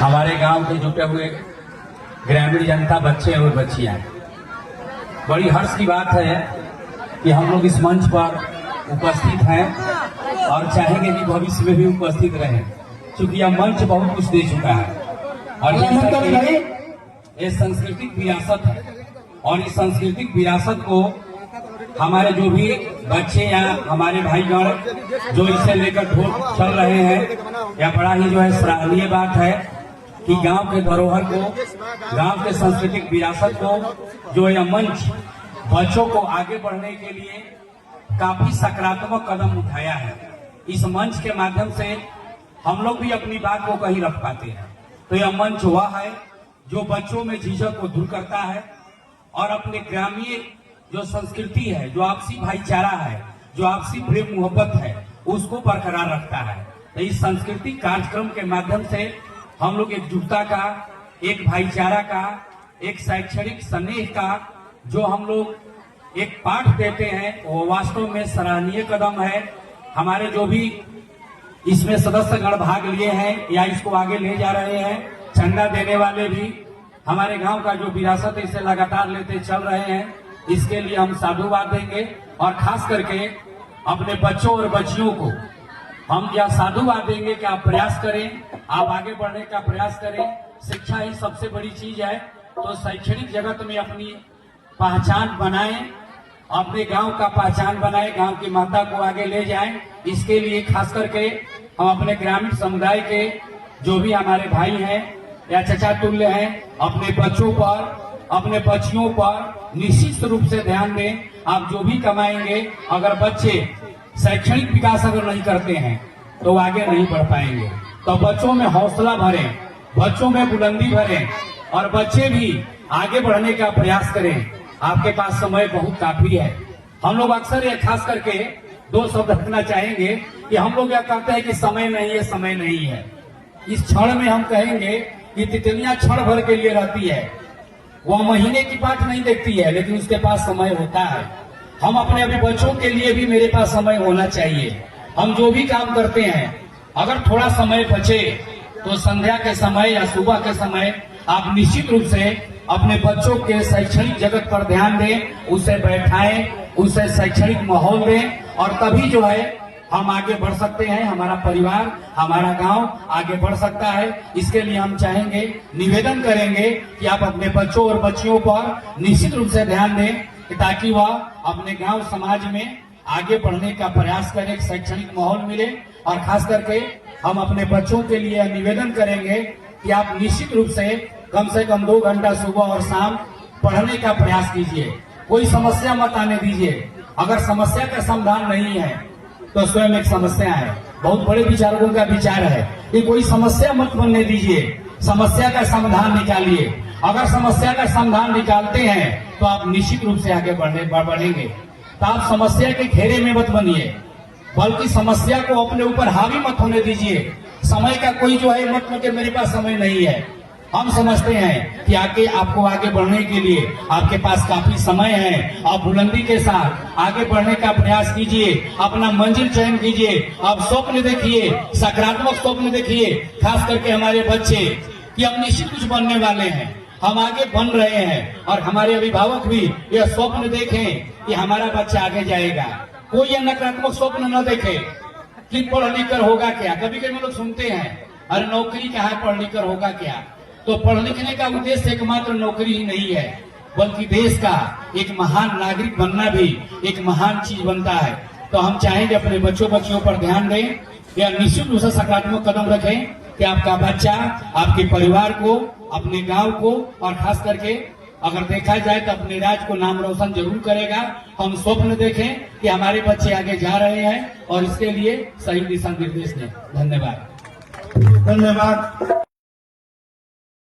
हमारे गांव के जुटे हुए ग्रामीण जनता, बच्चे और बच्चियां, बड़ी हर्ष की बात है कि हम लोग इस मंच पर उपस्थित हैं और चाहेंगे कि भविष्य में भी उपस्थित रहें, क्योंकि यह मंच बहुत कुछ दे चुका है और ये सांस्कृतिक विरासत है। और इस सांस्कृतिक विरासत को हमारे जो भी बच्चे या हमारे भाईगण जो इसे लेकर ढोल चल रहे हैं, यह बड़ा ही जो है सराहनीय बात है कि गांव के धरोहर को, गांव के सांस्कृतिक विरासत को जो यह मंच बच्चों को आगे बढ़ने के लिए काफी सकारात्मक कदम उठाया है। इस मंच के माध्यम से हम लोग भी अपनी बात को कहीं रख पाते हैं। तो यह मंच वह है जो बच्चों में झिझक को दूर करता है और अपने ग्रामीण जो संस्कृति है, जो आपसी भाईचारा है, जो आपसी प्रेम मोहब्बत है, उसको बरकरार रखता है। तो इस सांस्कृतिक कार्यक्रम के माध्यम से हम लोग एकजुटता का, एक भाईचारा का, एक शैक्षणिक स्नेह का जो हम लोग एक पाठ देते हैं, वो वास्तव में सराहनीय कदम है। हमारे जो भी इसमें सदस्यगण भाग लिए हैं या इसको आगे ले जा रहे हैं, चंदा देने वाले भी हमारे गांव का जो विरासत है इसे लगातार लेते चल रहे हैं, इसके लिए हम साधुवाद देंगे। और खास करके अपने बच्चों और बच्चियों को हम यह साधुवाद देंगे कि आप प्रयास करें, आप आगे बढ़ने का प्रयास करें। शिक्षा ही सबसे बड़ी चीज है, तो शैक्षणिक जगत में अपनी पहचान बनाएं, अपने गांव का पहचान बनाएं, गांव की महत्ता को आगे ले जाएं। इसके लिए खास करके हम अपने ग्रामीण समुदाय के जो भी हमारे भाई हैं या चचा तुल्य हैं, अपने बच्चों पर, अपने बच्चियों पर निश्चित रूप से ध्यान दें। आप जो भी कमाएंगे, अगर बच्चे शैक्षणिक विकास अगर नहीं करते हैं तो आगे नहीं बढ़ पाएंगे। तो बच्चों में हौसला भरें, बच्चों में बुलंदी भरें और बच्चे भी आगे बढ़ने का प्रयास करें। आपके पास समय बहुत काफी है। हम लोग अक्सर ये खास करके दो शब्द रखना चाहेंगे कि हम लोग यह कहते हैं कि समय नहीं है, समय नहीं है। इस क्षण में हम कहेंगे कि तितलियां क्षण भर के लिए रहती है, वह महीने की बात नहीं देखती है, लेकिन उसके पास समय होता है। हम अपने अभी बच्चों के लिए भी मेरे पास समय होना चाहिए। हम जो भी काम करते हैं, अगर थोड़ा समय बचे तो संध्या के समय या सुबह के समय आप निश्चित रूप से अपने बच्चों के शैक्षणिक जगत पर ध्यान दें, उसे बैठाएं, उसे शैक्षणिक माहौल दें और तभी जो है हम आगे बढ़ सकते हैं। हमारा परिवार, हमारा गांव आगे बढ़ सकता है। इसके लिए हम चाहेंगे, निवेदन करेंगे कि आप अपने बच्चों और बच्चियों पर निश्चित रूप से ध्यान दें ताकि वह अपने गांव समाज में आगे बढ़ने का प्रयास करें, शैक्षणिक माहौल मिले। और खास करके हम अपने बच्चों के लिए निवेदन करेंगे कि आप निश्चित रूप से कम 2 घंटा सुबह और शाम पढ़ने का प्रयास कीजिए। कोई समस्या मत आने दीजिए। अगर समस्या का समाधान नहीं है तो स्वयं एक समस्या है। बहुत बड़े विचारकों का विचार है कि कोई समस्या मत बनने दीजिए, समस्या का समाधान निकालिए। अगर समस्या का समाधान निकालते हैं तो आप निश्चित रूप से आगे बढ़ेंगे। तो आप समस्या के घेरे में मत बनिए, बल्कि समस्या को अपने ऊपर हावी मत होने दीजिए। समय का कोई जो है मत कि मेरे पास समय नहीं है। हम समझते हैं कि आपको आगे बढ़ने के लिए आपके पास काफी समय है। आप बुलंदी के साथ आगे बढ़ने का प्रयास कीजिए, अपना मंजिल चयन कीजिए। आप स्वप्न देखिए, सकारात्मक स्वप्न देखिए। खास करके हमारे बच्चे कि हम निश्चित कुछ बनने वाले हैं, हम आगे बन रहे हैं और हमारे अभिभावक भी यह स्वप्न देखें कि हमारा बच्चा आगे जाएगा। कोई यह नकारात्मक स्वप्न न देखे कि पढ़ लिख कर होगा क्या। कभी कभी लोग सुनते हैं, अरे नौकरी क्या है, पढ़ लिख कर होगा क्या। तो पढ़ लिखने का उद्देश्य एकमात्र नौकरी ही नहीं है, बल्कि देश का एक महान नागरिक बनना भी एक महान चीज बनता है। तो हम चाहेंगे अपने बच्चों बच्चियों पर ध्यान दें, या निश्चित रूप से सकारात्मक कदम रखें कि आपका बच्चा आपके परिवार को, अपने गांव को और खास करके अगर देखा जाए तो अपने राज्य को नाम रोशन जरूर करेगा। हम स्वप्न देखें कि हमारे बच्चे आगे जा रहे हैं और इसके लिए सही दिशा निर्देश दें। धन्यवाद।